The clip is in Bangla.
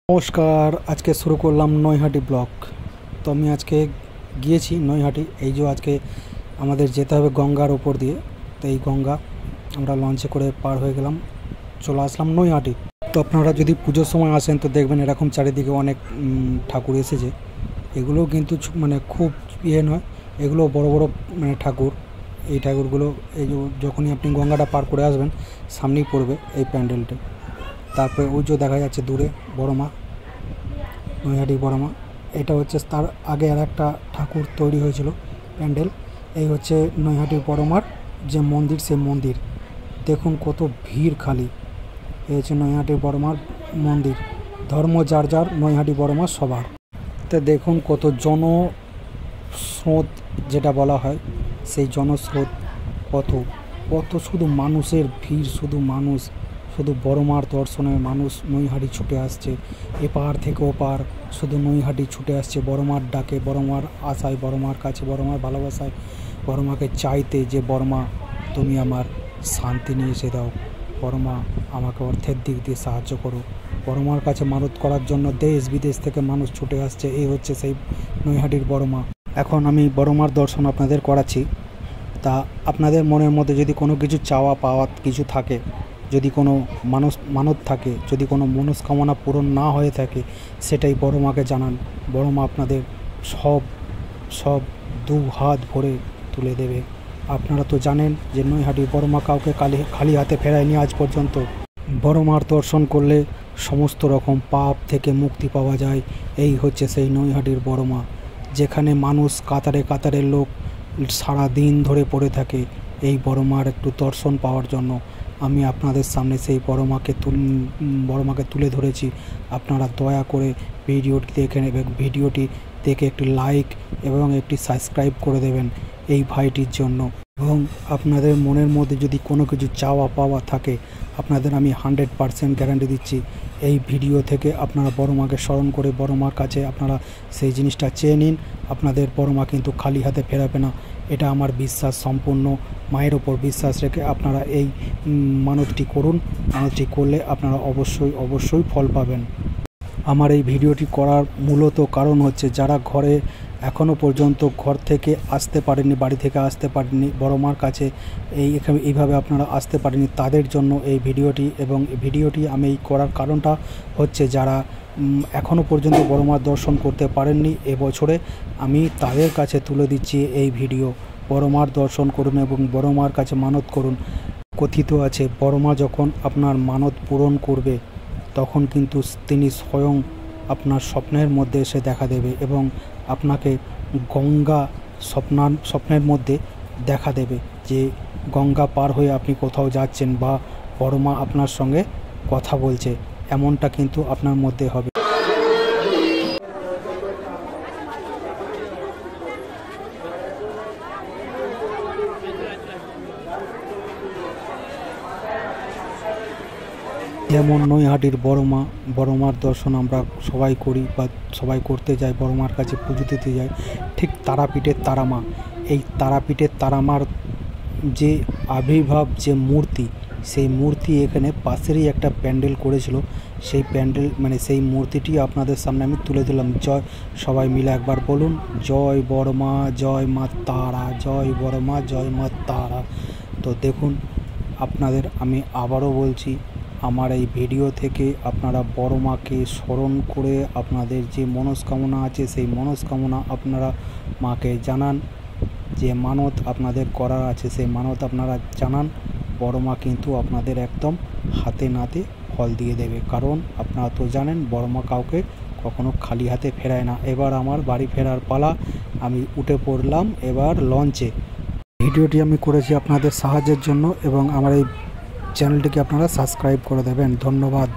নমস্কার, আজকে শুরু করলাম নৈহাটি ব্লগ। তো আমি আজকে গিয়েছি নৈহাটি। এই যে আজকে আমাদের যেতে হবে গঙ্গার ওপর দিয়ে। তো এই গঙ্গা আমরা লঞ্চে করে পার হয়ে গেলাম, চলে আসলাম নৈহাটি। তো আপনারা যদি পুজোর সময় আসেন তো দেখবেন এরকম চারিদিকে অনেক ঠাকুর এসেছে। এগুলো কিন্তু মানে খুব নয়, এগুলো বড় বড় মানে ঠাকুর। এই ঠাকুরগুলো এই যে যখনই আপনি গঙ্গাটা পার করে আসবেন সামনেই পড়বে এই প্যান্ডেলটা। তারপরে ওই যে দেখা যাচ্ছে দূরে বড় মা, নৈহাটি বড় মা। এটা হচ্ছে তার আগে আর একটা ঠাকুর তৈরি হয়েছিল প্যান্ডেল। এই হচ্ছে নৈহাটির বড় মার যে মন্দির, সেই মন্দির দেখুন কত ভিড় খালি। এই হচ্ছে নৈহাটির বড় মার মন্দির। ধর্ম যার যার, নৈহাটি বড় মা সবার। তো দেখুন কত জনস্রোত যেটা বলা হয়, সেই জনস্রোত কত কত শুধু মানুষের ভিড়, শুধু মানুষ, শুধু বড় মার দর্শনে মানুষ নৈহাটি ছুটে আসছে। এপার থেকে ওপার শুধু নৈহাটি ছুটে আসছে বড় মার ডাকে, বড় মার আশায়, বড় মার কাছে, বড় মার ভালোবাসায়, বড় মাকে চাইতে যে বড় মা তুমি আমার শান্তি নিয়ে এসে দাও, বড় মা আমাকে অর্থের দিক দিয়ে সাহায্য করো। বড় মার কাছে মানত করার জন্য দেশ বিদেশ থেকে মানুষ ছুটে আসছে। এই হচ্ছে সেই নৈহাটির বড় মা। এখন আমি বড় মার দর্শন আপনাদের করাচ্ছি। তা আপনাদের মনের মধ্যে যদি কোনো কিছু চাওয়া পাওয়া কিছু থাকে, যদি কোনো মানত থাকে, যদি কোনো মনস্কামনা পূরণ না হয়ে থাকে, সেটাই বড় মাকে জানান। বড় মা আপনাদের সব সব দু হাত ভরে তুলে দেবে। আপনারা তো জানেন যে নৈহাটির বড় মা কাউকে খালি হাতে ফেরায়নি আজ পর্যন্ত। বড় মার দর্শন করলে সমস্ত রকম পাপ থেকে মুক্তি পাওয়া যায়। এই হচ্ছে সেই নৈহাটির বড় মা, যেখানে মানুষ কাতারে কাতারে লোক সারা দিন ধরে পড়ে থাকে এই বড় মার একটু দর্শন পাওয়ার জন্য। আমি আপনাদের সামনে সেই বড় মাকে তুলে ধরেছি। আপনারা দয়া করে ভিডিওটি দেখে নেবেন, ভিডিওটি দেখে একটি লাইক এবং একটি সাবস্ক্রাইব করে দেবেন এই ভাইটির জন্য। এবং আপনাদের মনের মধ্যে যদি কোনো কিছু চাওয়া পাওয়া থাকে, আপনাদের আমি 100% গ্যারান্টি দিচ্ছি, এই ভিডিও থেকে আপনারা বড় মাকে স্মরণ করে বড় মার কাছে আপনারা সেই জিনিসটা চেয়ে নিন। আপনাদের বড় মা কিন্তু খালি হাতে ফেরাবে না, এটা আমার বিশ্বাস। সম্পূর্ণ মায়ের ওপর বিশ্বাস রেখে আপনারা এই মানতটি করুন। মানতটি করলে আপনারা অবশ্যই ফল পাবেন। আমার এই ভিডিওটি করার মূলত কারণ হচ্ছে, যারা ঘরে এখনও পর্যন্ত ঘর থেকে আসতে পারেননি, বাড়ি থেকে আসতে পারেননি, বড় মার কাছে এইভাবে আপনারা আসতে পারেননি, তাদের জন্য এই ভিডিওটি। এবং ভিডিওটি আমি করার কারণটা হচ্ছে, যারা এখনও পর্যন্ত বড় মার দর্শন করতে পারেননি এবছরে, আমি তাদের কাছে তুলে দিচ্ছি এই ভিডিও। বড় মার দর্শন করুন এবং বড় মার কাছে মানত করুন। কথিত আছে, বড় মা যখন আপনার মানত পূরণ করবে তখন কিন্তু তিনি স্বয়ং আপনার স্বপ্নের মধ্যে এসে দেখা দেবে এবং আপনাকে গঙ্গা স্বপ্নের মধ্যে দেখা দেবে, যে গঙ্গা পার হয়ে আপনি কোথাও যাচ্ছেন বা বড় মা আপনার সঙ্গে কথা বলছে, এমনটা কিন্তু আপনার মধ্যে হবে। যেমন নৈহাটির বড় মার দর্শন আমরা সবাই করি বা সবাই করতে যাই, বড় মার কাছে পুজো দিতে যাই। ঠিক তারাপীঠের তারামা, এই তারাপীঠের তারামার যে আবির্ভাব, যে মূর্তি, সেই মূর্তি এখানে পাশেরই একটা প্যান্ডেল করেছিল। সেই প্যান্ডেল মানে সেই মূর্তিটি আপনাদের সামনে আমি তুলে দিলাম। সবাই মিলে একবার বলুন, জয় বড় মা, জয় মা তারা, জয় বড় মা, জয় মা তারা। তো দেখুন, আপনাদের আমি আবারও বলছি, আমার এই ভিডিও থেকে আপনারা বড় মাকে স্মরণ করে আপনাদের যে মনস্কামনা আছে সেই মনস্কামনা আপনারা মাকে জানান। যে মানত আপনাদের করার আছে সেই মানত আপনারা জানান। বড় মা কিন্তু আপনাদের একদম হাতে নাতে ফল দিয়ে দেবে, কারণ আপনারা তো জানেন বড় মা কাউকে কখনো খালি হাতে ফেরায় না। এবার আমার বাড়ি ফেরার পালা, আমি উঠে পড়লাম এবার লঞ্চে। ভিডিওটি আমি করেছি আপনাদের সাহায্যের জন্য এবং আমার এই চ্যানেলটিকে আপনারা সাবস্ক্রাইব করে দেবেন। ধন্যবাদ।